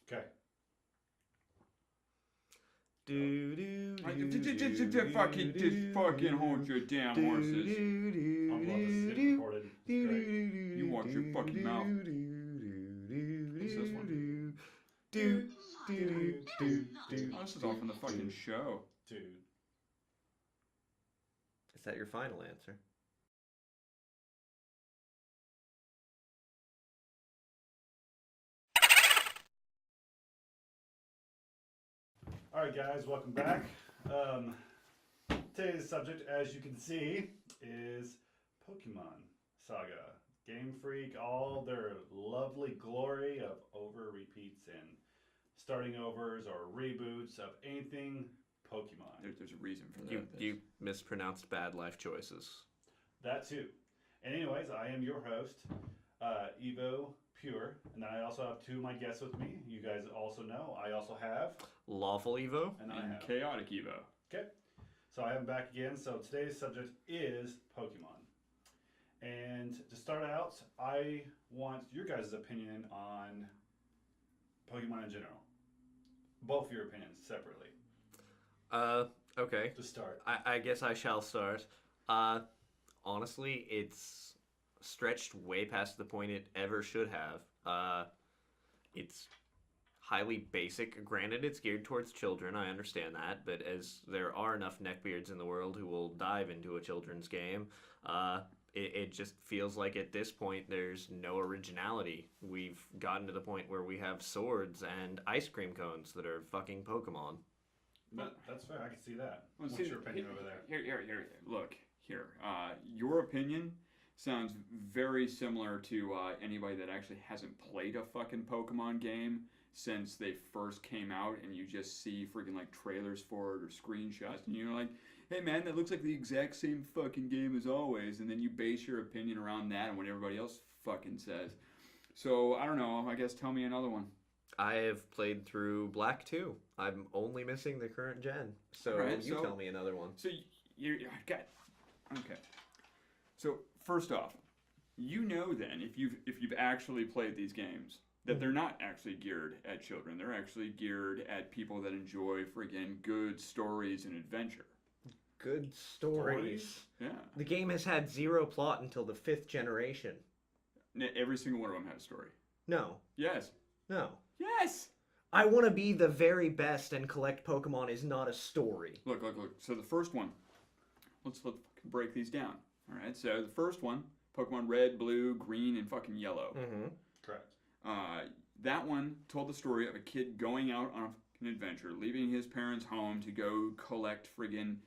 Okay. Fucking hold your damn horses. I'm glad this is getting recorded. It's great. You watch your fucking mouth. What's this one? Oh, this is all from the fucking show. Dude. Is that your final answer? All right, guys, welcome back. Today's subject, as you can see, is Pokemon Saga. Game Freak, all their lovely glory of over repeats and starting overs or reboots of anything Pokemon. There's a reason for that. You mispronounced bad life choices. That too. And anyways, I am your host, Evo Pure, and then I also have two of my guests with me. You guys also know I also have Lawful Evo? and I have Chaotic Evo. Okay, so I have him back again. So today's subject is Pokemon. And to start out, I want your guys' opinion on Pokemon in general. Both your opinions separately. Okay. To start. I guess I shall start. Honestly, it's stretched way past the point it ever should have. It's highly basic. Granted, it's geared towards children. I understand that, but as there are enough neckbeards in the world who will dive into a children's game, it just feels like at this point there's no originality. We've gotten to the point where we have swords and ice cream cones that are fucking Pokemon. That's fair. I can see that. Well, What's your opinion over there? Here. Look, here. Your opinion sounds very similar to anybody that actually hasn't played a fucking Pokemon game since they first came out, and you just see freaking like trailers for it or screenshots, and you're like, hey man, that looks like the exact same fucking game as always, and then you base your opinion around that and what everybody else fucking says. So, I don't know, I guess tell me another one. I have played through Black 2. I'm only missing the current gen. So Right, you tell me another one. So, you're got... Okay. So, first off, you know then, if you've actually played these games, that they're not actually geared at children. They're actually geared at people that enjoy friggin' good stories and adventure. Good stories. Yeah. The game has had zero plot until the 5th generation. Every single one of them had a story. No. Yes. No. Yes! I want to be the very best, and collect Pokemon is not a story. Look. So the first one, let's fucking break these down. All right. So the first one, Pokemon Red, Blue, Green, and fucking Yellow. Mm-hmm. Correct. That one told the story of a kid going out on an adventure, leaving his parents' home to go collect friggin'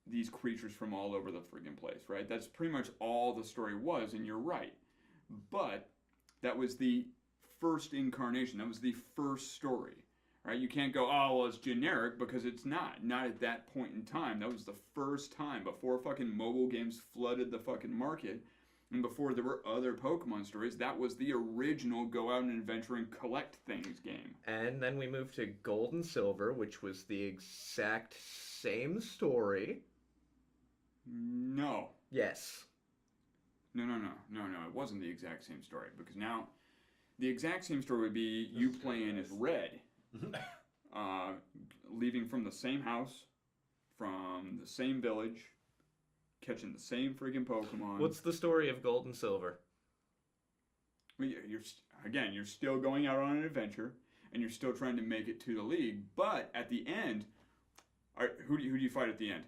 these creatures from all over the friggin' place, right? That's pretty much all the story was, and you're right. But that was the first incarnation. That was the first story, right? You can't go, oh, well, it's generic, because it's not. Not at that point in time. That was the first time, before fucking mobile games flooded the fucking market, and before there were other Pokemon stories. That was the original go out and adventure and collect things game. And then we moved to Gold and Silver, which was the exact same story. No. Yes. No. It wasn't the exact same story, because now the exact same story would be you playing as Red, leaving from the same house, from the same village, catching the same friggin' Pokemon. What's the story of Gold and Silver? Well, you're still going out on an adventure, and you're still trying to make it to the league. But at the end, who do you fight at the end?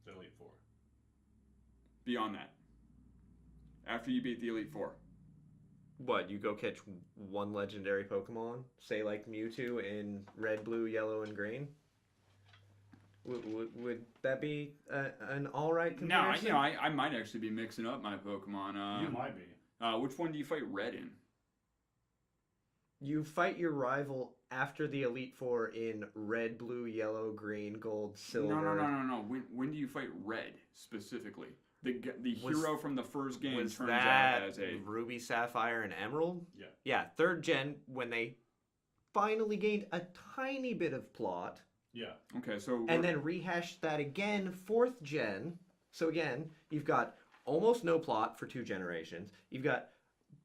The Elite Four. Beyond that, after you beat the Elite Four. What, you go catch one legendary Pokemon? Say like Mewtwo in Red, Blue, Yellow, and Green? Would that be an alright comparison? No, I might actually be mixing up my Pokemon. You might be. Which one do you fight Red in? You fight your rival after the Elite Four in Red, Blue, Yellow, Green, Gold, Silver. No. When do you fight Red, specifically? The hero from the first game was turns that out as a... Ruby, Sapphire, and Emerald? Yeah. Yeah, 3rd gen, when they finally gained a tiny bit of plot. Yeah. Okay, so... And then rehashed that again, 4th gen. So again, you've got almost no plot for 2 generations. You've got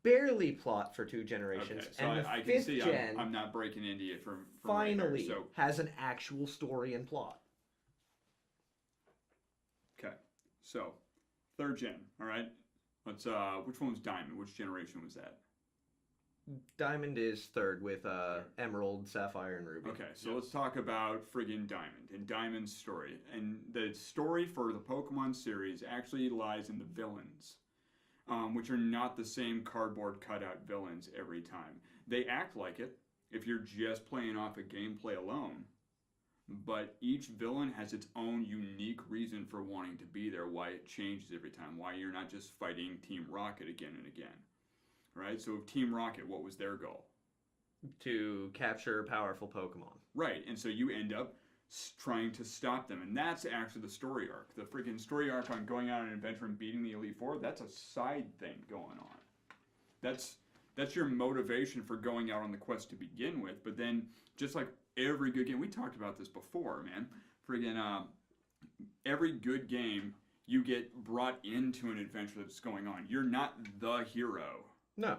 barely plot for 2 generations, Okay, so and the I can 5th see gen I'm not breaking into it from finally right here, so has an actual story and plot. okay, so 3rd gen. All right, let's which one was Diamond? Which generation was that? Diamond is 3rd with Emerald, Sapphire, and Ruby. Okay, so let's talk about friggin' Diamond and Diamond's story. And the story for the Pokemon series actually lies in the villains, which are not the same cardboard cutout villains every time. They act like it if you're just playing off of gameplay alone, but each villain has its own unique reason for wanting to be there, why it changes every time, why you're not just fighting Team Rocket again and again. Right? So Team Rocket, what was their goal? To capture powerful Pokemon. Right, and so you end up trying to stop them, and that's actually the story arc. The freaking story arc on going out on an adventure and beating the Elite Four, that's a side thing going on. That's your motivation for going out on the quest to begin with, but then, just like every good game, we talked about this before, man, friggin' every good game, you get brought into an adventure that's going on. You're not the hero. No.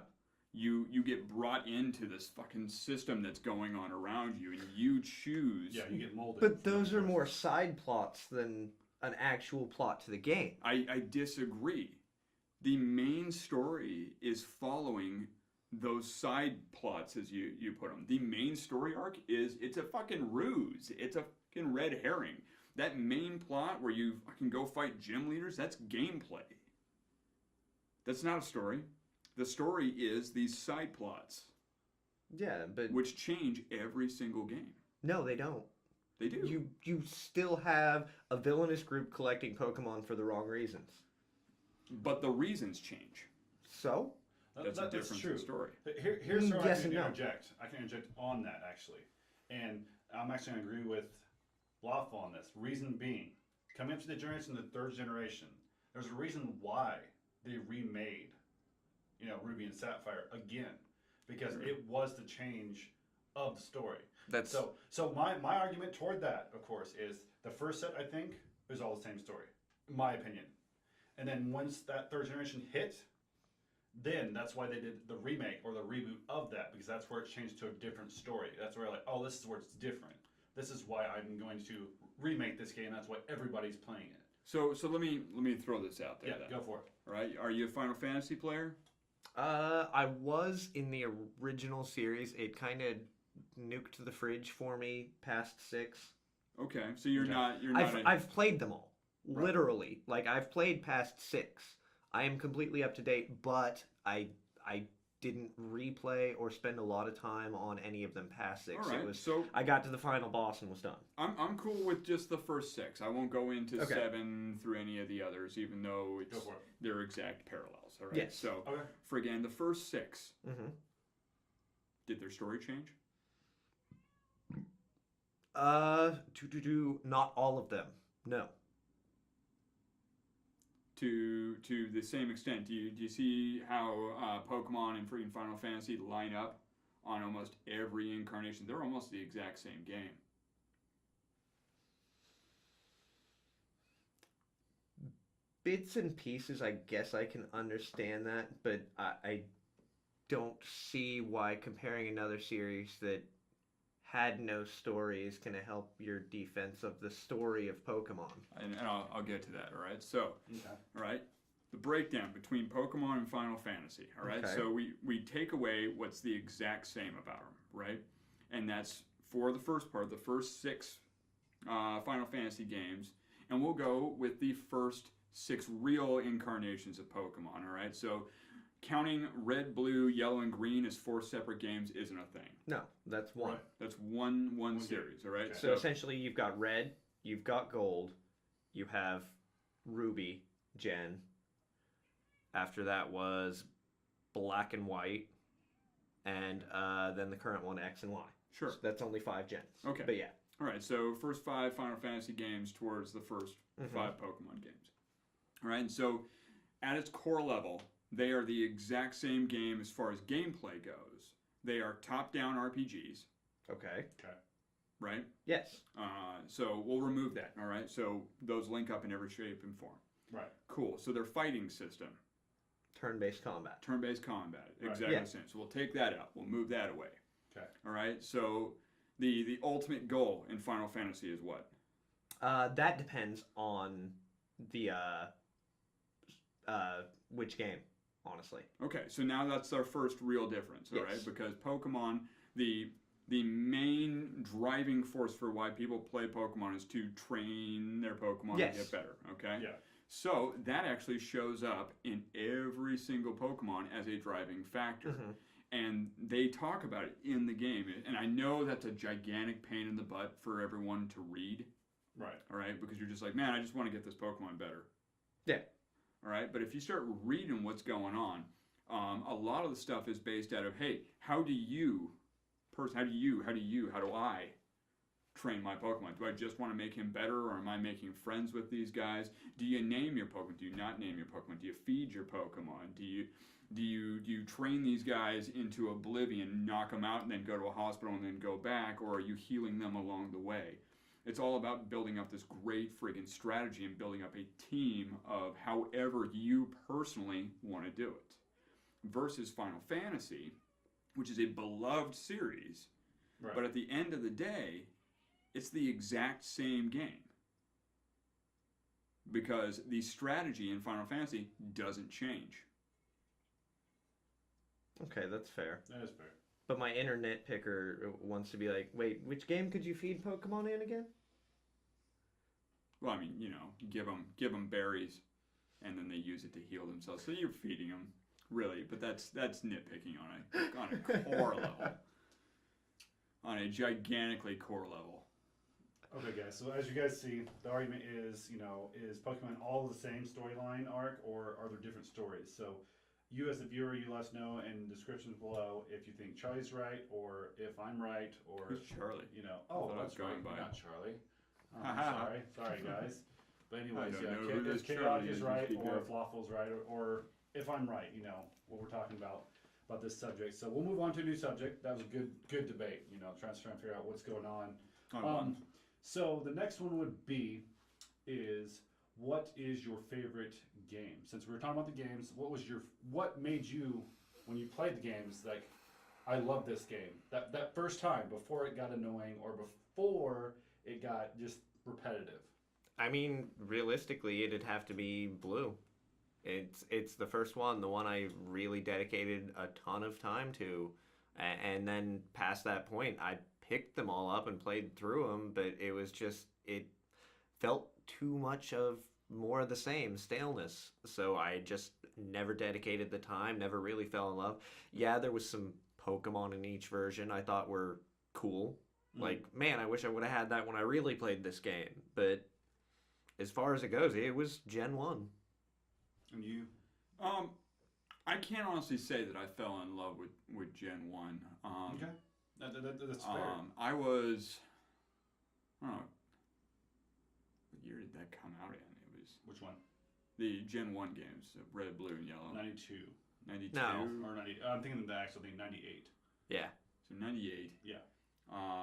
You get brought into this fucking system that's going on around you, and you choose. Yeah, you get molded. But those are more side plots than an actual plot to the game. I disagree. The main story is following those side plots, as you put them. The main story arc it's a fucking ruse. It's a fucking red herring. That main plot where you fucking go fight gym leaders, that's gameplay. That's not a story. The story is these side plots. Yeah, but which change every single game. No, they don't. They do. You still have a villainous group collecting Pokemon for the wrong reasons. But the reasons change. So? That's a difference in story. Here's where yes I can and no. interject. I can interject on that, actually. And I'm actually going to agree with Lawful on this. Reason being, coming up to the generation, the 3rd generation, there's a reason why they remade, Ruby and Sapphire again. Because it was the change of the story. So my argument toward that, of course, is the first set, I think, is all the same story, in my opinion. And then once that 3rd generation hit, then that's why they did the remake or the reboot of that, because that's where it changed to a different story. That's where this is where it's different. This is why I'm going to remake this game. That's why everybody's playing it. So let me throw this out there. Yeah, then. Go for it. All right, are you a Final Fantasy player? I was in the original series. It kind of nuked the fridge for me past 6. Okay, so you're not. I've played them all. Right. Literally, like I've played past 6. I am completely up to date, but I didn't replay or spend a lot of time on any of them past 6. All right, It was so I got to the final boss and was done. I'm cool with just the first 6. I won't go into Okay. 7 through any of the others, even though Go for it. they're exact parallels. All right. Yes. So Okay. friggin' the first 6. Mm-hmm. Did their story change? Not all of them. No. To the same extent, do you see how Pokemon and freaking Final Fantasy line up on almost every incarnation? They're almost the exact same game. Bits and pieces, I guess I can understand that, but I don't see why comparing another series that had no story is going to help your defense of the story of Pokemon. And I'll get to that, all right? So, Okay. all right, the breakdown between Pokemon and Final Fantasy, all right? Okay. So we take away what's the exact same about them, right? And that's for the first part, the first 6 Final Fantasy games, and we'll go with the first 6 real incarnations of Pokemon, all right? So counting red, blue, yellow, and green as 4 separate games isn't a thing. No, that's one. Right. That's one series, all right? Okay. So essentially, you've got red, you've got gold, you have Ruby, Gen. After that was black and white, and then the current one, X and Y. Sure. So that's only 5 gens. Okay. But yeah. All right, so first 5 Final Fantasy games towards the first 5 Pokemon games. All right, and so at its core level, they are the exact same game as far as gameplay goes. They are top-down RPGs, Okay. Okay. right? Yes. So we'll remove that, all right? So those link up in every shape and form. Right. Cool. So their fighting system, Turn-based combat. Turn-based combat, Right. exactly Yeah. the same. So we'll take that out. We'll move that away. Okay. All right. So the ultimate goal in Final Fantasy is what? That depends on the which game, honestly. Okay. So now that's our first real difference. All right, Yes. because Pokemon, the main driving force for why people play Pokemon is to train their Pokemon Yes. to get better. Okay. Yeah. So that actually shows up in every single Pokemon as a driving factor. Mm-hmm. And they talk about it in the game. And I know that's a gigantic pain in the butt for everyone to read, Right. all right? Because you're just like, man, I just want to get this Pokemon better. Yeah. All right? But if you start reading what's going on, a lot of the stuff is based out of, hey, how do I train my Pokemon? Do I just want to make him better, or am I making friends with these guys? Do you name your Pokemon? Do you not name your Pokemon? Do you feed your Pokemon? Do you train these guys into oblivion, knock them out, and then go to a hospital and then go back, or are you healing them along the way? It's all about building up this great friggin' strategy and building up a team of however you personally want to do it. Versus Final Fantasy, which is a beloved series, Right. but at the end of the day, it's the exact same game. Because the strategy in Final Fantasy doesn't change. Okay, that's fair. That is fair. But my internet picker wants to be like, wait, which game could you feed Pokemon in again? Well, I mean, you give them berries, and then they use it to heal themselves. So you're feeding them, really. But that's nitpicking on a core level, on a gigantically core level. Okay, guys. So as you guys see, the argument is, is Pokemon all the same storyline arc, or are there different stories? So, you as the viewer, you let us know in the descriptions below if you think Charlie's right, or if I'm right, or Who's Charlie? oh, thought I was that's going right, by. not Charlie. Oh, I'm sorry, guys. But anyways, I yeah, don't know who this Chaotic Charlie is is, right, speak or up. if Lawful's right, or if I'm right, what we're talking about this subject. So we'll move on to a new subject. That was a good debate. Trying to figure out what's going on. So the next one would be is what is your favorite game? Since we were talking about the games, what made you when you played the games like I love this game? That first time before it got annoying or before it got just repetitive. I mean, realistically, it'd have to be Blue. It's the first one, the one I really dedicated a ton of time to, and then past that point, I picked them all up and played through them, but it felt too much of more of the same staleness. So I just never dedicated the time, never really fell in love. Yeah, there was some Pokemon in each version I thought were cool. Like, man, I wish I would have had that when I really played this game. But as far as it goes, it was Gen 1. And you? I can't honestly say that I fell in love with Gen 1. Okay. That's fair. I was, I don't know, what year did that come out in? It was Which one? the Gen 1 games, Red, Blue, and Yellow. 92. 92? No. Or 90. I'm thinking of the actual thing, 98. Yeah. So 98. Yeah.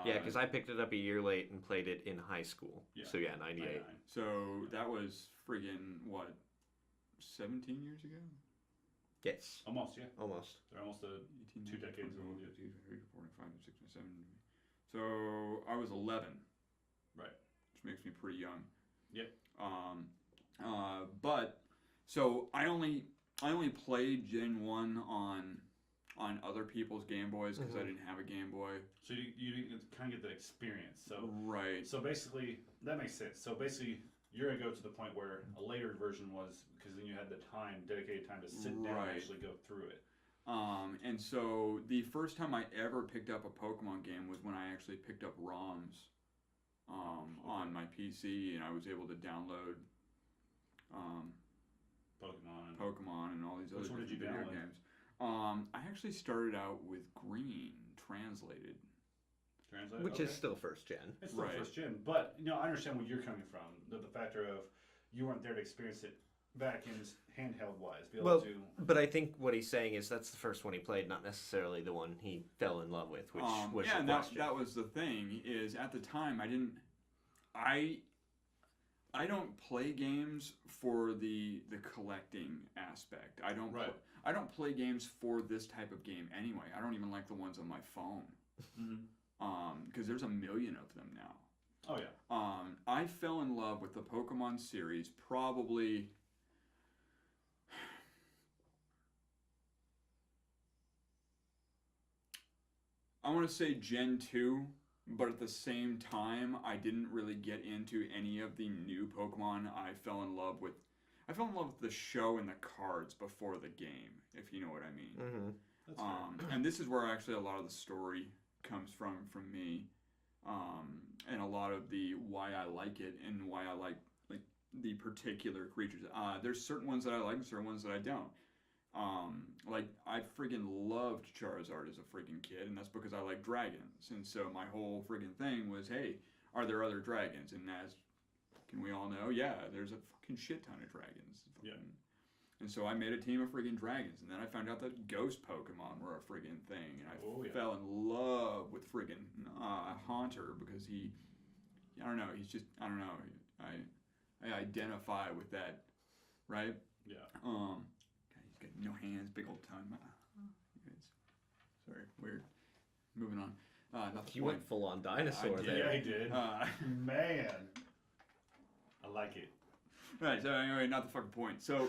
Yeah, because I picked it up a year late and played it in high school. Yeah. So yeah, 98. 99. So that was friggin', what, 17 years ago? Yes. Almost, yeah. Almost. They're almost 18, 2 decades 21, old, yeah. 22, 23, 24, 25, 26, 27. So I was 11. Right. Which makes me pretty young. Yep. But so I only played Gen 1 on other people's Game Boys because I didn't have a Game Boy. So you didn't kind of get that experience. So Right. So basically, that makes sense. So basically, you're gonna go to the point where a later version was because then you had the time, dedicated time to sit down and Right. actually go through it. And so the first time I ever picked up a Pokemon game was when I actually picked up ROMs on my PC, and I was able to download Pokemon and all these other Which one did you different video download? games. I actually started out with Green translated. Translate. Which okay. is still first gen. It's still Right. first gen, but I understand where you're coming from. The factor of you weren't there to experience it back in handheld wise. Be able Well, to. but I think what he's saying is that's the first one he played, not necessarily the one he fell in love with, which was yeah, the and question. that was the thing. Is at the time I I don't play games for the collecting aspect. Right. I don't play games for this type of game anyway. I don't even like the ones on my phone. Because there's a million of them now. Oh yeah. I fell in love with the Pokemon series probably. I want to say Gen 2, but at the same time, I didn't really get into any of the new Pokemon. I fell in love with the show and the cards before the game, if you know what I mean. Mm-hmm. That's fair. And this is where actually a lot of the story comes from me, and a lot of the why I like it and why I like the particular creatures. There's certain ones that I like and certain ones that I don't. Like I friggin' loved Charizard as a friggin' kid, and that's because I like dragons. And so my whole friggin' thing was, hey, are there other dragons? And as can we all know, yeah, there's a fucking shit ton of dragons. Yeah. And so I made a team of friggin' dragons, and then I found out that ghost Pokemon were a friggin' thing, and I fell in love with friggin' Haunter because I don't know, I identify with that, right? Yeah. He's got no hands, big old tongue. Sorry, weird. Moving on. Not the You point. went full on dinosaur I did. there. Yeah, he did. Man, I like it. Right. So anyway, not the fucking point. So,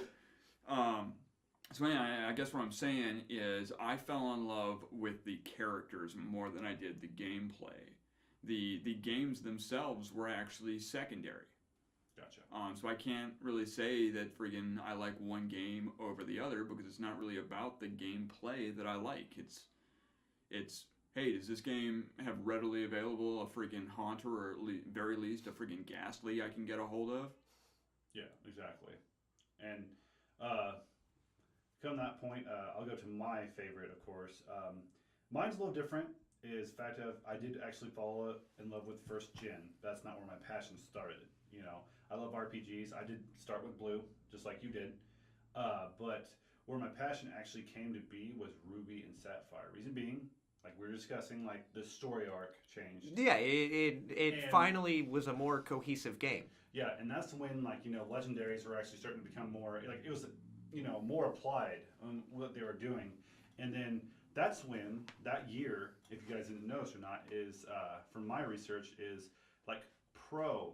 anyway, I guess what I'm saying is I fell in love with the characters more than I did the gameplay. The games themselves were actually secondary. Gotcha. So I can't really say that friggin' I like one game over the other because it's not really about the gameplay that I like. It's hey, does this game have readily available a friggin' Haunter or at very least a friggin' Ghastly I can get a hold of? Yeah, exactly. And come that point, I'll go to my favorite, of course. Mine's a little different. Is the fact of I did actually fall in love with first gen. That's not where my passion started. You know, I love RPGs. I did start with Blue, just like you did. But where my passion actually came to be was Ruby and Sapphire. Reason being, like we were discussing, like the story arc changed. Yeah, it finally was a more cohesive game. Yeah, and that's when legendaries were actually starting to become more like it was more applied on what they were doing, and then that's when that year, if you guys didn't notice or not, is from my research is like pro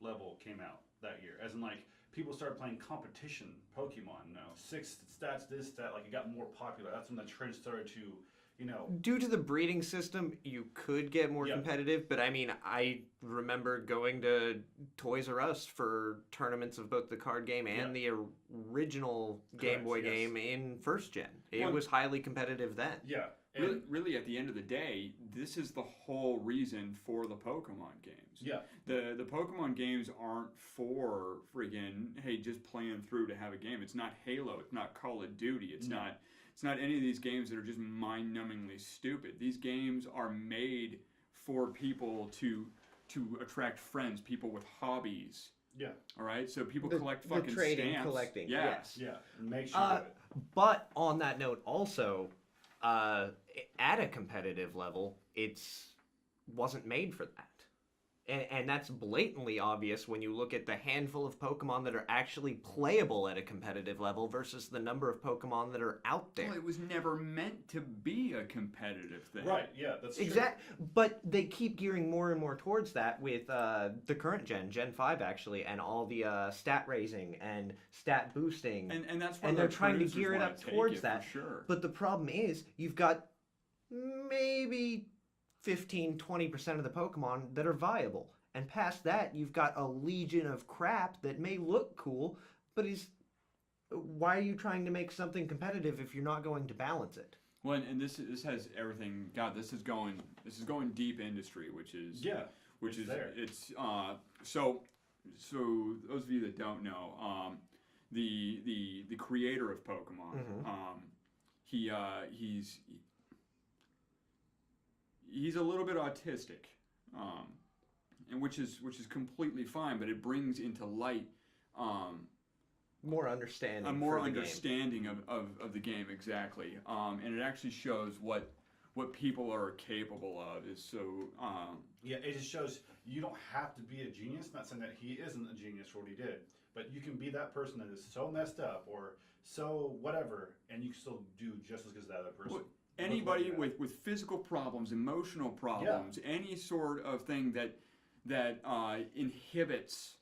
level came out that year, as in like people started playing competition Pokemon. 6 stats, this stat, like it got more popular. That's when the trend started to. Due to the breeding system, you could get more competitive, but I mean, I remember going to Toys R Us for tournaments of both the card game and the original Game Boy game in first gen. It was highly competitive then. Yeah. Really, at the end of the day, this is the whole reason for the Pokemon games. Yeah. The Pokemon games aren't for friggin', hey, just playing through to have a game. It's not Halo. It's not Call of Duty. It's not any of these games that are just mind-numbingly stupid. These games are made for people to attract friends, people with hobbies. Yeah. All right? So people collect fucking trading, stamps. collecting. Yeah. Yes. Yeah. Make sure of it. But on that note, also, at a competitive level, wasn't made for that. And that's blatantly obvious when you look at the handful of Pokemon that are actually playable at a competitive level versus the number of Pokemon that are out there. Well, it was never meant to be a competitive thing. Right, yeah, that's true. But they keep gearing more and more towards that with the current Gen 5 actually, and all the stat raising and stat boosting. And that's where they're trying to gear it wanna up take towards it, that. For sure. But the problem is, you've got maybe 15-20% of the Pokemon that are viable. And past that, you've got a legion of crap that may look cool, but why are you trying to make something competitive if you're not going to balance it? Well, and this has everything. God, this is going deep industry, which is there. It's so those of you that don't know, the creator of Pokemon, he's a little bit autistic. And which is completely fine, but it brings into light more understanding. Of the game, exactly. And it actually shows what what people are capable of is so. Yeah, it just shows you don't have to be a genius. Not saying that he isn't a genius for what he did, but you can be that person that is so messed up or so whatever, and you can still do just as good as that other person. Well, anybody with physical problems, emotional problems, any sort of thing that inhibits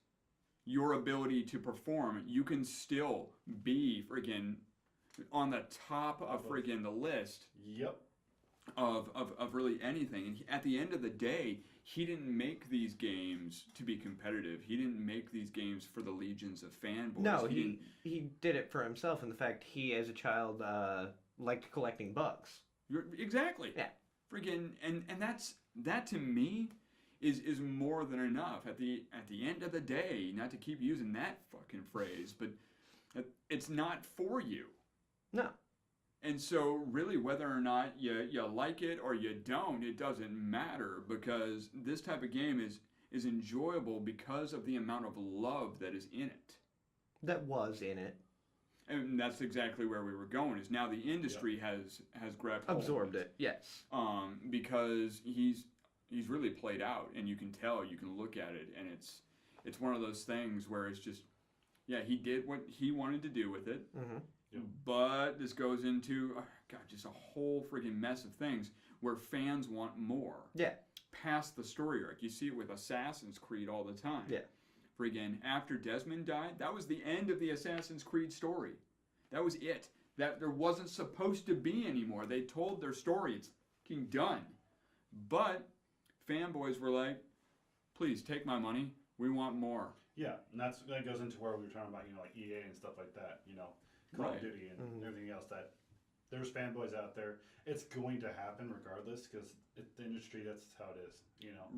your ability to perform, you can still be friggin' on the top of friggin' the list. Yep. Of really anything. And at the end of the day, he didn't make these games to be competitive. He didn't make these games for the legions of fanboys. No, he did it for himself, and the fact he, as a child, liked collecting bugs. Exactly. Yeah. Friggin' and that to me is more than enough. At the end of the day, not to keep using that fucking phrase, but it's not for you. No. And so, really, whether or not you like it or you don't, it doesn't matter, because this type of game is enjoyable because of the amount of love that is in it. That was in it. And that's exactly where we were going. Is now the industry has grabbed hold absorbed of it. Yes. Because he's really played out, and you can tell, you can look at it, and it's one of those things where it's just, yeah, he did what he wanted to do with it. Mm-hmm. But this goes into, just a whole freaking mess of things where fans want more. Yeah. Past the story arc. You see it with Assassin's Creed all the time. Yeah. Friggin' after Desmond died, that was the end of the Assassin's Creed story. That was it. That there wasn't supposed to be anymore. They told their story. It's fucking done. But fanboys were like, please take my money. We want more. Yeah, and that goes into where we were talking about, like EA and stuff like that, Call of Duty and everything else, that there's fanboys out there. It's going to happen regardless, because the industry, that's how it is,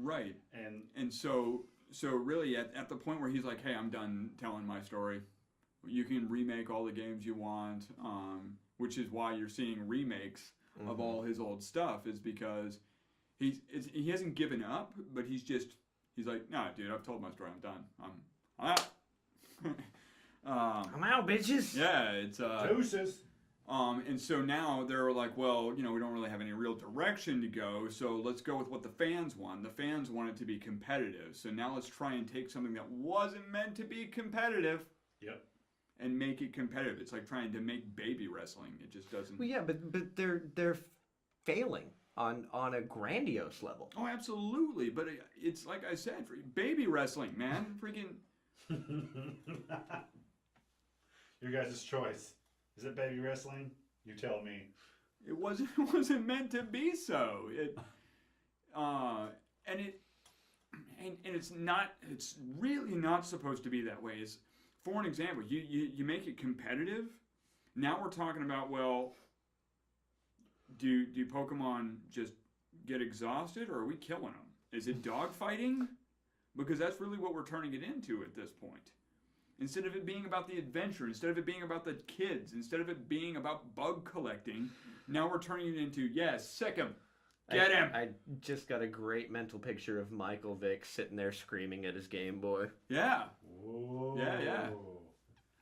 Right. And so really at the point where he's like, hey, I'm done telling my story. You can remake all the games you want, which is why you're seeing remakes of all his old stuff, is because he hasn't given up, but he's like, nah, dude, I've told my story. I'm done. I'm out. I'm out, bitches. Yeah, it's deuces. And so now they're like, well, we don't really have any real direction to go, so let's go with what the fans want. The fans want it to be competitive, so now let's try and take something that wasn't meant to be competitive. Yep. And make it competitive. It's like trying to make baby wrestling. It just doesn't. Well, yeah, but they're failing on a grandiose level. Oh, absolutely. But it's like I said, baby wrestling, man. Freaking. Your guys' choice. Is it baby wrestling? You tell me. It wasn't meant to be so. And it's not. It's really not supposed to be that way. It's, for an example, you make it competitive. Now we're talking about, well, do Pokemon just get exhausted, or are we killing them? Is it dogfighting? Because that's really what we're turning it into at this point. Instead of it being about the adventure, instead of it being about the kids, instead of it being about bug collecting, now we're turning it into, sick him. Get him. I just got a great mental picture of Michael Vick sitting there screaming at his Game Boy. Yeah. Whoa. Yeah.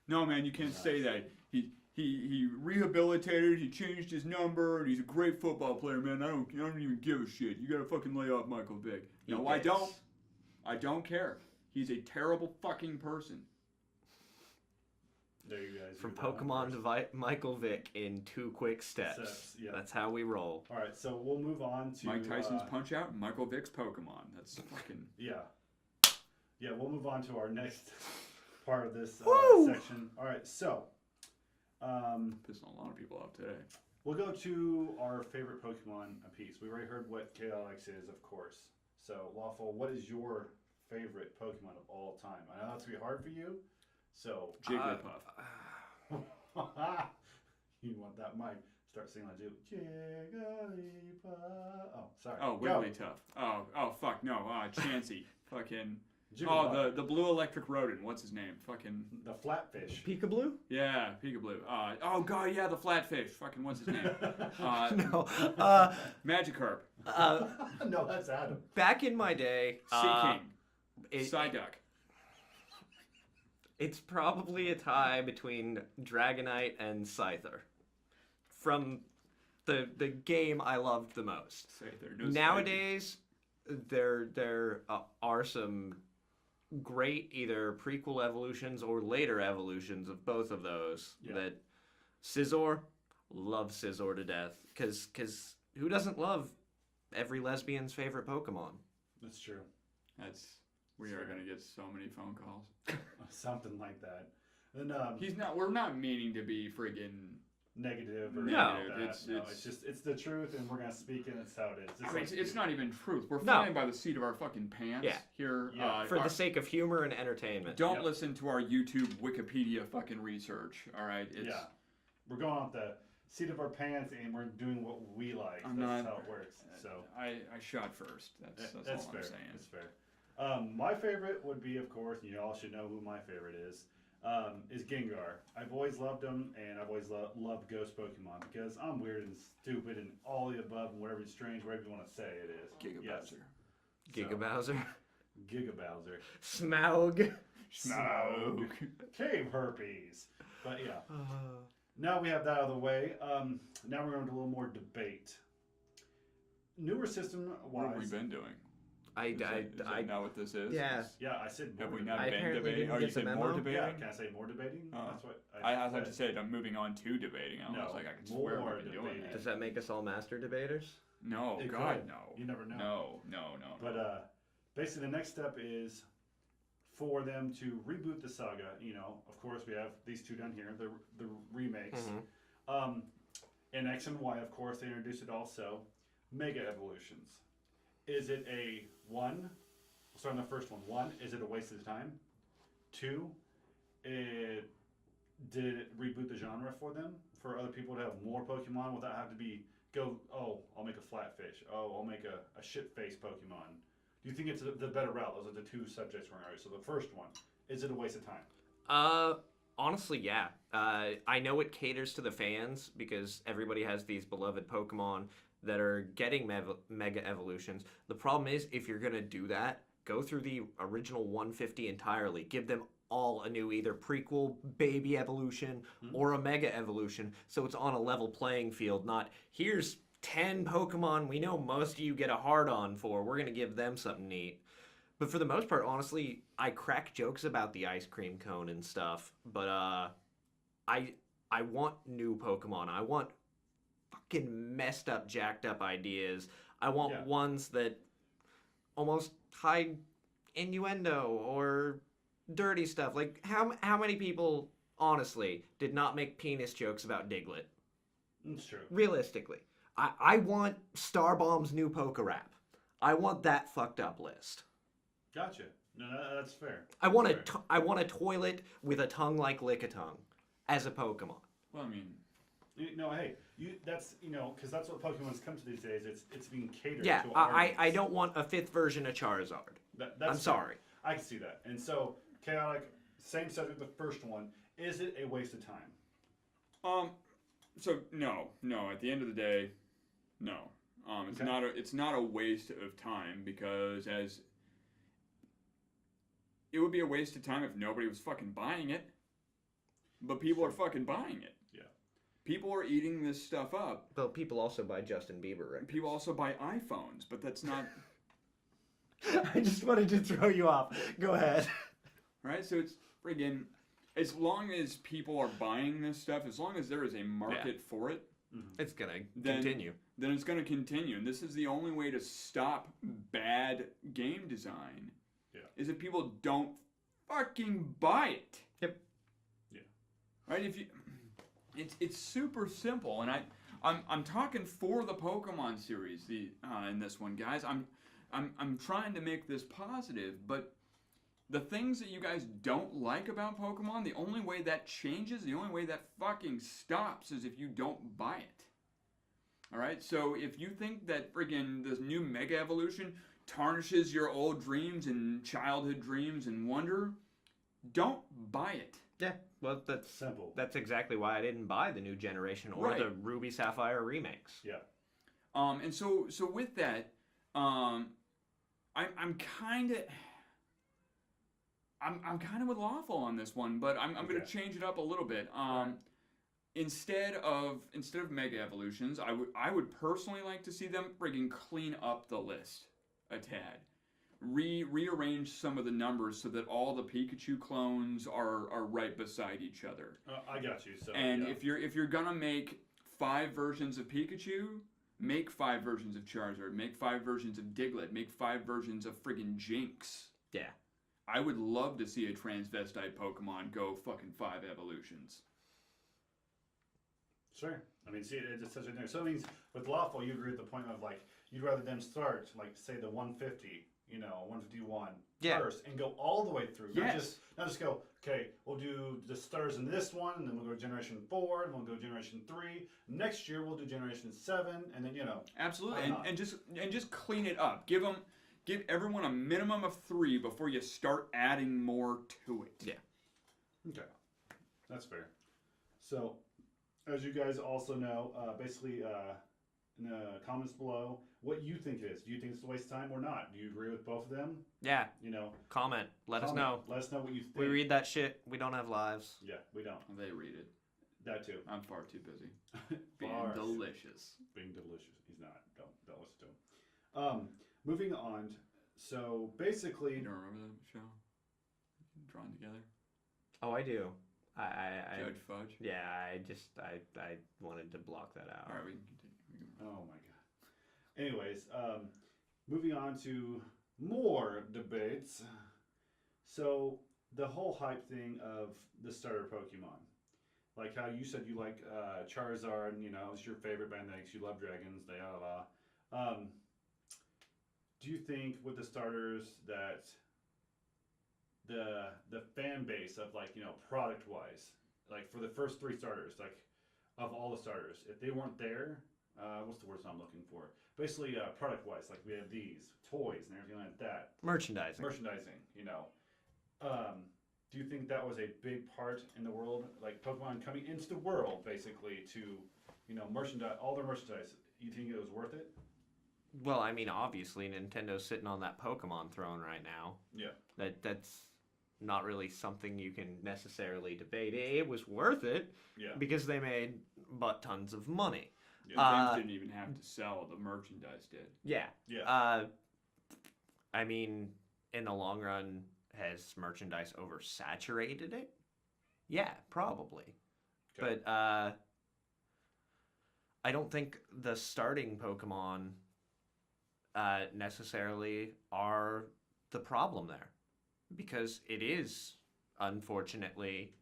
No, man, you can't say that. He rehabilitated, he changed his number, and he's a great football player, man. I don't even give a shit. You gotta fucking lay off Michael Vick. No, I don't. I don't care. He's a terrible fucking person. There you guys. From Pokemon to Michael Vick in 2 quick steps. Yeah. That's how we roll. All right, so we'll move on to Mike Tyson's Punch-Out and Michael Vick's Pokemon. That's fucking... Yeah, we'll move on to our next part of this section. All right, so... pissing a lot of people off today. We'll go to our favorite Pokemon apiece. We already heard what Chaotix is, of course. So, Lawful, what is your favorite Pokemon of all time? I know that's going to be hard for you, so... Jigglypuff. You want that mic. Start singing like Jigglypuff. Oh, sorry. Oh, Wigglytuff. Oh, fuck, no. Chansey. Fucking... Jigglypuff. Oh, the blue electric rodent. What's his name? Fucking... The Flatfish. Peekaboo? Yeah, Peekaboo. Oh, God, yeah, the flatfish. Fucking, what's his name? No. Magikarp. No, that's Adam. Back in my day... Seaking. Psyduck. It's probably a tie between Dragonite and Scyther. From the game I loved the most. Say there, no Nowadays, there are some great either prequel evolutions or later evolutions of both of those. Yeah. That Scizor, love Scizor to death. Because who doesn't love every lesbian's favorite Pokemon? That's true. We are gonna get so many phone calls. Something like that. And We're not meaning to be friggin' negative or No. anything like that. It's it's the truth, and we're gonna speak it. It's how it is. it's not even truth. We're No. flying by the seat of our fucking pants Yeah. here. Yeah. For the sake of humor and entertainment. Don't Yep. listen to our YouTube Wikipedia fucking research. All right. Yeah. We're going off the seat of our pants, and we're doing what we like. I'm That's not- how it works. So I shot first. That's all fair. I'm saying. That's fair. My favorite would be, of course, you all should know who my favorite is Gengar. I've always loved him, and I've always loved Ghost Pokemon because I'm weird and stupid and all the above and whatever strange, whatever you want to say it is. Giga Yes. Bowser. Giga Bowser. Giga Bowser. Smaug. Smaug. Cave herpes. But yeah. Now we have that out of the way. Now we're going to do a little more debate. Newer system What have we wise. been doing? I Is that not what this is? Yeah. Yeah, I said more Have we debating. not I been apparently debating? didn't Oh, you get the said more memo? debating? Yeah, can I say more debating? Oh. That's what I thought you said. said I'm moving on to debating. I No, was like, I could swear more we've been doing debating. that. Does that make us all master debaters? No, It God, could. no. You never know. No. But basically, the next step is for them to reboot the saga. Of course, we have these two down here, the remakes. Mhm. In X and Y, of course, they introduced it also. Mega evolutions. Is it a one? We'll start on the first one. One, is it a waste of time? Two, did it reboot the genre for them? For other people to have more Pokemon without having to I'll make a flat fish. Oh, I'll make a shit face Pokemon. Do you think it's the better route? Those are the two subjects we're going to. So the first one, is it a waste of time? Honestly, yeah. I know it caters to the fans because everybody has these beloved Pokemon that are getting mega evolutions. The problem is, if you're gonna do that, go through the original 150 entirely. Give them all a new either prequel baby evolution or a mega evolution, so it's on a level playing field. Not here's 10 Pokemon we know most of you get a hard on for. We're gonna give them something neat. But for the most part, honestly, I crack jokes about the ice cream cone and stuff. But I want new Pokemon. I want fucking messed up, jacked up ideas. I want ones that almost hide innuendo or dirty stuff. Like how many people honestly did not make penis jokes about Diglett? It's true. Realistically, I want Starbomb's new Pokerap. I want that fucked up list. Gotcha. No, that's fair. I want a toilet with a tongue like Lickitung as a Pokemon. Well, I mean, Hey, that's because that's what Pokemon's come to these days. It's being catered Yeah, to our I needs. don't want a 5th version of Charizard. That's I'm fair. sorry. I can see that. And so, Chaotic, same subject, the first one. Is it a waste of time? so no. At the end of the day, no. It's not a waste of time because it would be a waste of time if nobody was fucking buying it. But people are fucking buying it. Yeah. People are eating this stuff up. But people also buy Justin Bieber records. People also buy iPhones, but that's not I just wanted to throw you off. Go ahead. right. So it's friggin' as long as people are buying this stuff, as long as there is a market for it, It's gonna Then- continue. then it's going to continue. And this is the only way to stop bad game design. Yeah. Is if people don't fucking buy it. Yep. Yeah. Right? If you, it's super simple, and I'm talking for the Pokemon series in this one, guys. I'm trying to make this positive, but the things that you guys don't like about Pokemon, the only way that changes, the only way that fucking stops is if you don't buy it. Alright, so if you think that friggin' this new Mega Evolution tarnishes your old dreams and childhood dreams and wonder, don't buy it. Yeah. Well, that's Simple. That's exactly why I didn't buy the new generation or Right. the Ruby Sapphire remakes. Yeah. And so with that, I'm kind of with Lawful on this one, but I'm going to change it up a little bit. instead of mega evolutions, I would personally like to see them friggin' clean up the list a tad. Rearrange some of the numbers so that all the Pikachu clones are right beside each other. I got you. So And yeah. if you're gonna make 5 versions of Pikachu, make 5 versions of Charizard, make 5 versions of Diglett, make 5 versions of friggin' Jinx. Yeah. I would love to see a transvestite Pokemon go fucking 5 evolutions. Sure. I mean, see, it's such a thing. So it means with Lawful, you agree with the point of like you'd rather them start like say the 150, 151 Yeah. first, and go all the way through. Yes. Not just go. Okay, we'll do the stars in this one, and then we'll go Generation 4, and we'll go Generation 3. Next year we'll do Generation 7, and then Absolutely, and just clean it up. Give everyone a minimum of 3 before you start adding more to it. Yeah. Okay, that's fair. So, as you guys also know, basically in the comments below, what you think it is. Do you think it's a waste of time or not? Do you agree with both of them? Yeah. Comment. Let us know. Let us know what you think. We read that shit. We don't have lives. Yeah, we don't. They read it. That too. I'm far too busy. Being Far. delicious. Being delicious. He's not. Don't listen to him. Moving on. So basically, You don't remember that show? Drawn Together? Oh, I do. I Judge Fudge? Yeah, I wanted to block that out. Alright, we can continue. oh my god. Anyways, moving on to more debates. So the whole hype thing of the starter Pokemon, like how you said you like Charizard, and it's your favorite band that you love dragons, do you think with the starters that the fan base of product wise, like for the first 3 starters, like of all the starters, if they weren't there, what's the words I'm looking for? Basically, product wise, like we have these toys and everything like that. Merchandising. Do you think that was a big part in the world, like Pokemon coming into the world, basically to, merchandise all their merchandise? You think it was worth it? Well, I mean, obviously, Nintendo's sitting on that Pokemon throne right now. Yeah. That's not really something you can necessarily debate. It was worth it Yeah. because they made butt tons of money. Yeah, games didn't even have to sell, the merchandise did. Yeah. Yeah. I mean, in the long run, has merchandise oversaturated it? Yeah, probably. Okay. But I don't think the starting Pokemon necessarily are the problem there, because it is, unfortunately,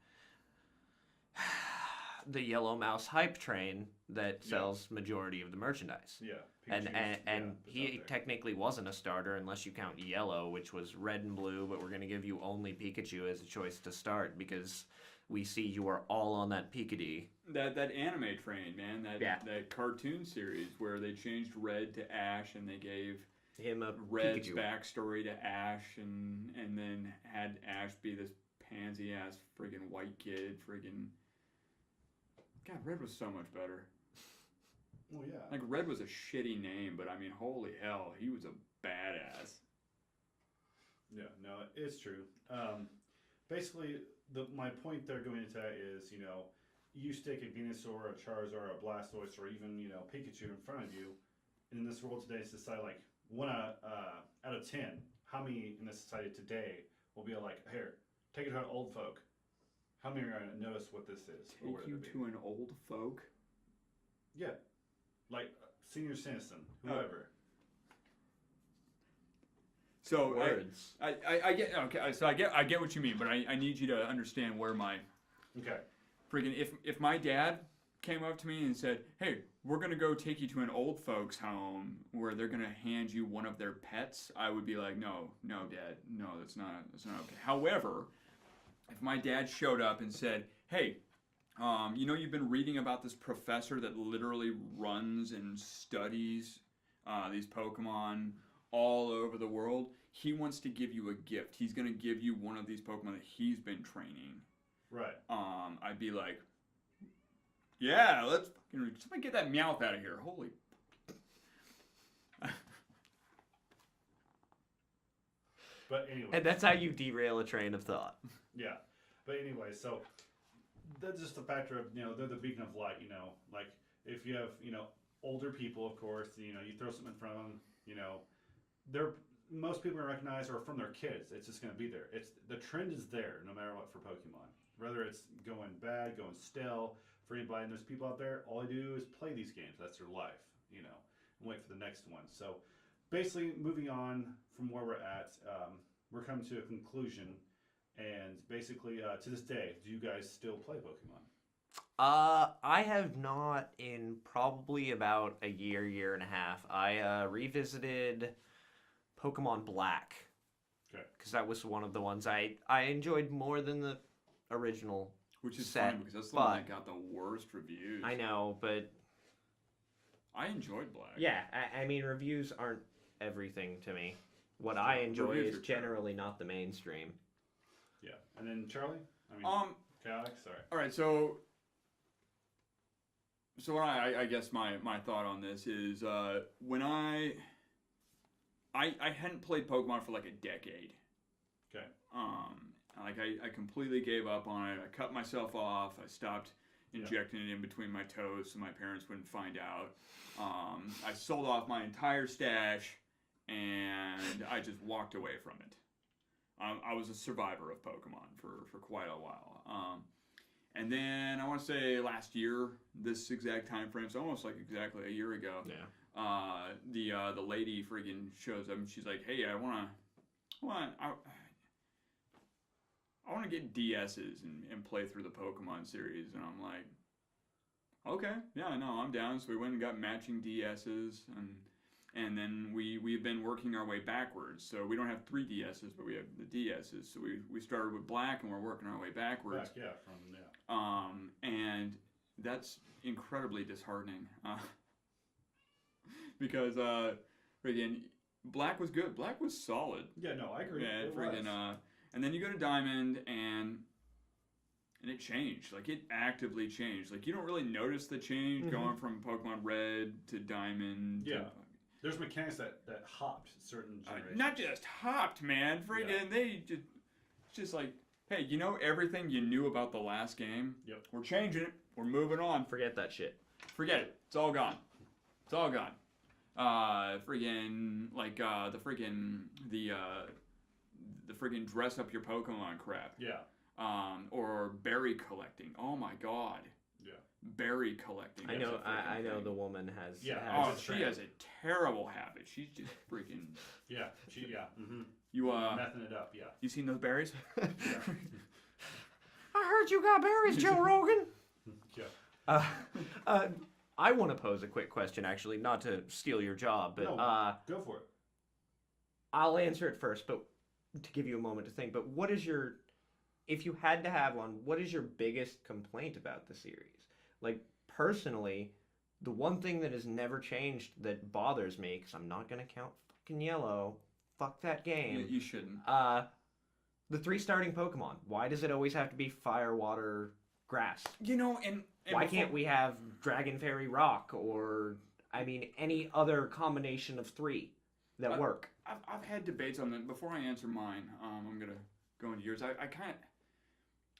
the Yellow Mouse hype train that sells majority of the merchandise. Yeah. And Pikachu's, he it's out there. technically wasn't a starter unless you count Yellow, which was red and blue, but we're going to give you only Pikachu as a choice to start because we see you are all on that Pikachu. That anime train, man, that cartoon series where they changed Red to Ash and they gave Him a Red's Pikachu. backstory to Ash and then had Ash be this pansy ass friggin' white kid, friggin' God, Red was so much better. Well, yeah. Like Red was a shitty name, but I mean, holy hell, he was a badass. Yeah, no, it's true. Basically, my point there going into that is, you stick a Venusaur, a Charizard, a Blastoise, or even, Pikachu in front of you, and in this world today, it's decided, like, 1 out of 10, how many in this society today will be like, here, take it to an old folk? How many are going to notice what this is? or what Take you it be? to an old folk? Yeah. Like, senior citizen, whoever. So Words. I get okay. So I get what you mean, but I need you to understand where my Okay. friggin' if my dad came up to me and said, "Hey, we're gonna go take you to an old folks home where they're gonna hand you one of their pets," I would be like, "No, Dad, no, that's not okay." However, if my dad showed up and said, "Hey, you've been reading about this professor that literally runs and studies these Pokemon all over the world. He wants to give you a gift. He's going to give you one of these Pokemon that he's been training." Right. I'd be like, "Yeah, let's somebody get that Meowth out of here. Holy." But anyway. And that's how you derail a train of thought. Yeah. But anyway, so that's just a factor of, they're the beacon of light, like if you have, older people, of course, you throw something in front of them, they're, most people are recognize or from their kids. It's just going to be there. The trend is there no matter what for Pokemon. Whether it's going bad, going stale, for anybody, and there's people out there, all they do is play these games. That's their life, and wait for the next one. So basically, moving on from where we're at, we're coming to a conclusion. And basically, to this day, do you guys still play Pokemon? I have not in probably about a year and a half. I revisited Pokemon Black. Okay. Because that was one of the ones I enjoyed more than the original. Which is set, funny because that's the one that got the worst reviews. I know, but I enjoyed Black. Yeah, I mean, reviews aren't everything to me. What I enjoy is generally not the mainstream. Yeah, and then Charlie. Chaotic. Sorry. All right, so what I guess my thought on this is when I hadn't played Pokemon for like a decade. Okay. I completely gave up on it. I cut myself off. I stopped injecting it in between my toes so my parents wouldn't find out. I sold off my entire stash and I just walked away from it. I was a survivor of Pokemon for quite a while. And then I want to say last year, this exact time frame, so almost like exactly a year ago. Yeah. The lady friggin' shows up and she's like, "Hey, I want to get DSs and play through the Pokemon series." And I'm like, "Okay, yeah, no, I'm down." So we went and got matching DSs, and then we've been working our way backwards. So we don't have 3 DSs, but we have the DSs. So we started with Black and we're working our way backwards. And that's incredibly disheartening. Because friggin' Black was good. Black was solid. Yeah, no, I agree. Yeah, friggin' and then you go to Diamond and it changed. Like, it actively changed. Like, you don't really notice the change going from Pokemon Red to Diamond. Yeah. There's mechanics that hopped certain generations. Not just hopped, man. Friggin' they just like, hey, everything you knew about the last game? Yep. We're changing it. We're moving on. Forget that shit. Forget it. It's all gone. It's all gone. Friggin' like the friggin' dress up your Pokemon crap. Yeah. Or berry collecting. Oh my god. Yeah. Berry collecting. I know the woman has. Yeah. She has a terrible habit. She's just freaking. Yeah. Mm-hmm. You messing it up. Yeah. You seen those berries? Yeah. I heard you got berries, Joe Rogan. Yeah. I want to pose a quick question, actually, not to steal your job, but go for it. I'll answer it first, but to give you a moment to think. But what is your, if you had to have one, what is your biggest complaint about the series? Like, personally, the one thing that has never changed that bothers me, because I'm not going to count fucking Yellow, fuck that game. You shouldn't. The 3 starting Pokemon. Why does it always have to be Fire, Water, Grass? And why can't we have Dragon, Fairy, Rock, or, I mean, any other combination of 3 that work? I've had debates on that. Before I answer mine, I'm going to go into yours. I kind of,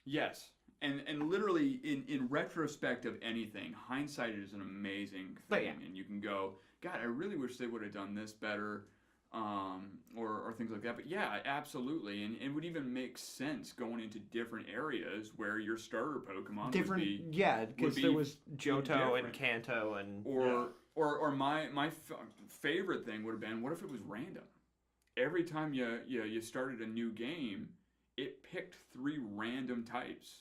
yes. And literally, in retrospect of anything, hindsight is an amazing thing. Yeah. And you can go, God, I really wish they would have done this better, or things like that. But yeah, absolutely. And it would even make sense going into different areas where your starter Pokemon would be... Yeah, because there was Johto and Kanto and... Or my favorite thing would have been, what if it was random? Every time you started a new game, it picked 3 random types.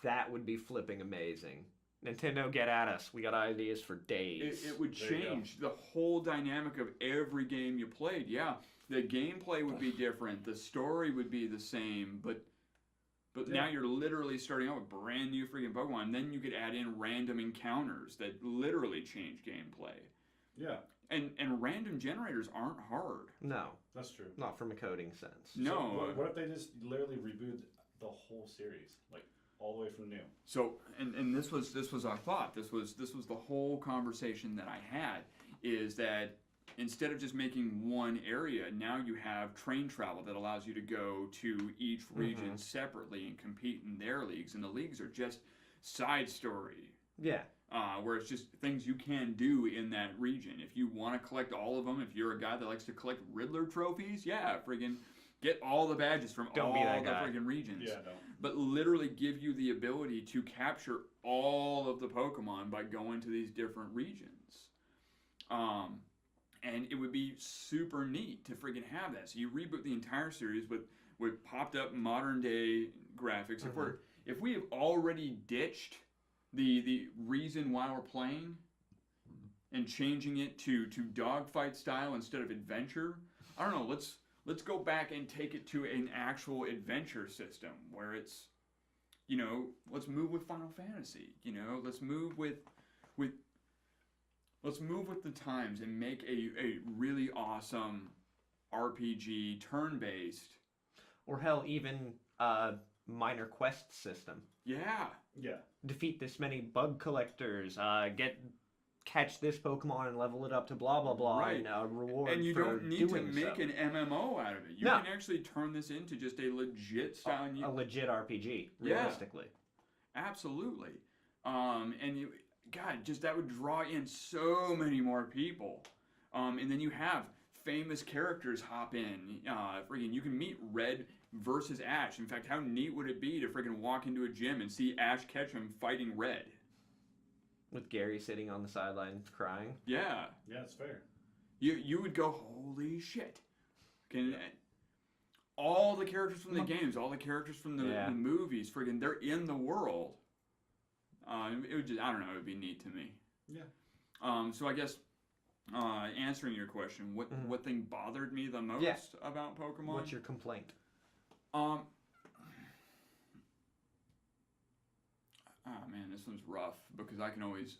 That would be flipping amazing. Nintendo, get at us. We got ideas for days. It would change the whole dynamic of every game you played. Yeah, the gameplay would be different. The story would be the same, but now you're literally starting out with brand new freaking Pokemon. And then you could add in random encounters that literally change gameplay. Yeah. And random generators aren't hard. No. That's true. Not from a coding sense. No. So what if they just literally rebooted the whole series? Like, all the way from new. So, and this was our thought. This was the whole conversation that I had, is that instead of just making one area, now you have train travel that allows you to go to each region separately and compete in their leagues. And the leagues are just side story. Yeah. Where it's just things you can do in that region. If you want to collect all of them, if you're a guy that likes to collect Riddler trophies, yeah, friggin' get all the badges from all the friggin' regions. Yeah, no. But literally give you the ability to capture all of the Pokemon by going to these different regions. And it would be super neat to friggin' have that. So you reboot the entire series with popped up modern day graphics. If we have already ditched the reason why we're playing and changing it to dogfight style instead of adventure, I don't know, let's go back and take it to an actual adventure system where it's, you know, let's move with Final Fantasy, you know, let's move with the times and make a really awesome RPG turn-based. Or hell, even minor quest system. Yeah. Yeah. Defeat this many bug collectors. Catch this Pokemon and level it up to blah blah blah. Right. And reward. And you for don't need to doing make so. an MMO out of it. You No. can actually turn this into just a legit style. A legit RPG, Yeah. realistically. Absolutely. And you, God, just that would draw in so many more people. And then you have famous characters hop in. Friggin' you can meet Red versus Ash. In fact, how neat would it be to friggin' walk into a gym and see Ash Ketchum fighting Red? With Gary sitting on the sideline crying. Yeah. Yeah, it's fair. You would go, holy shit. All the characters from the games, all the characters from the movies, friggin' they're in the world. It would just, I don't know, it would be neat to me. Yeah. So I guess answering your question, what thing bothered me the most about Pokemon? What's your complaint? Oh man, this one's rough because I can always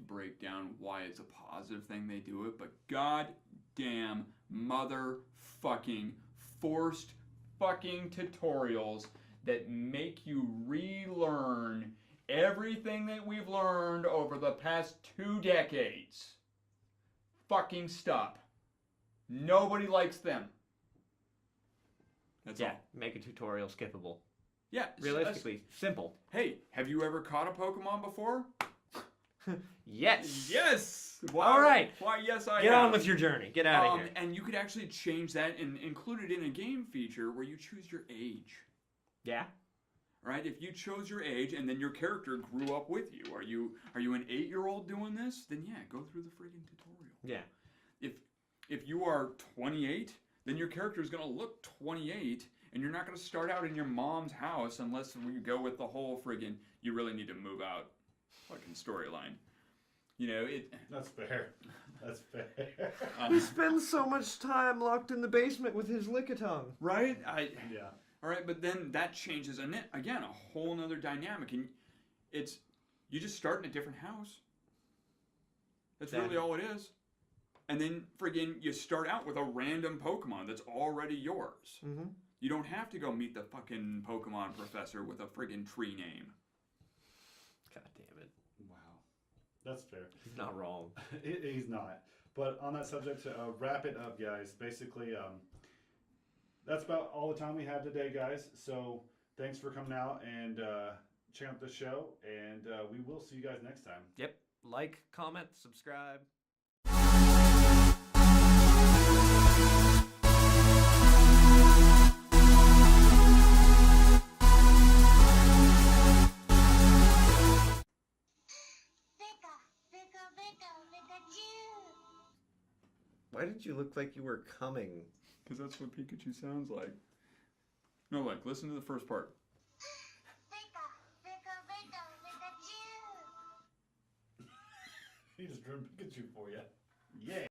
break down why it's a positive thing they do it, but goddamn motherfucking forced fucking tutorials that make you relearn everything that we've learned over the past 2 decades. Fucking stop. Nobody likes them. That's all. Make a tutorial skippable. Yeah, Realistically, simple. Hey, have you ever caught a Pokemon before? Yes. Yes. All right. Why? Yes, I Get have. on with your journey. Get out of here. And you could actually change that and include it in a game feature where you choose your age. Yeah. Right? If you chose your age and then your character grew up with you, are you an 8-year-old doing this? Then yeah, go through the friggin' tutorial. Yeah. If you are 28, then your character is gonna look 28. And you're not going to start out in your mom's house unless you go with the whole friggin' you really need to move out fucking storyline. You know, That's fair. That's fair. He spends so much time locked in the basement with his Lickitung. Right? Yeah. All right, but then that changes, again, a whole nother dynamic. And you just start in a different house. That's really all it is. And then friggin' you start out with a random Pokemon that's already yours. Mm-hmm. You don't have to go meet the fucking Pokemon professor with a friggin' tree name. God damn it. Wow. That's fair. He's not wrong. He's not. But on that subject, to wrap it up, guys, basically, that's about all the time we have today, guys. So thanks for coming out and checking out the show. And we will see you guys next time. Yep. Like, comment, subscribe. Why did you look like you were coming? Because that's what Pikachu sounds like. No, like, listen to the first part. He just drew Pikachu for you. Yeah.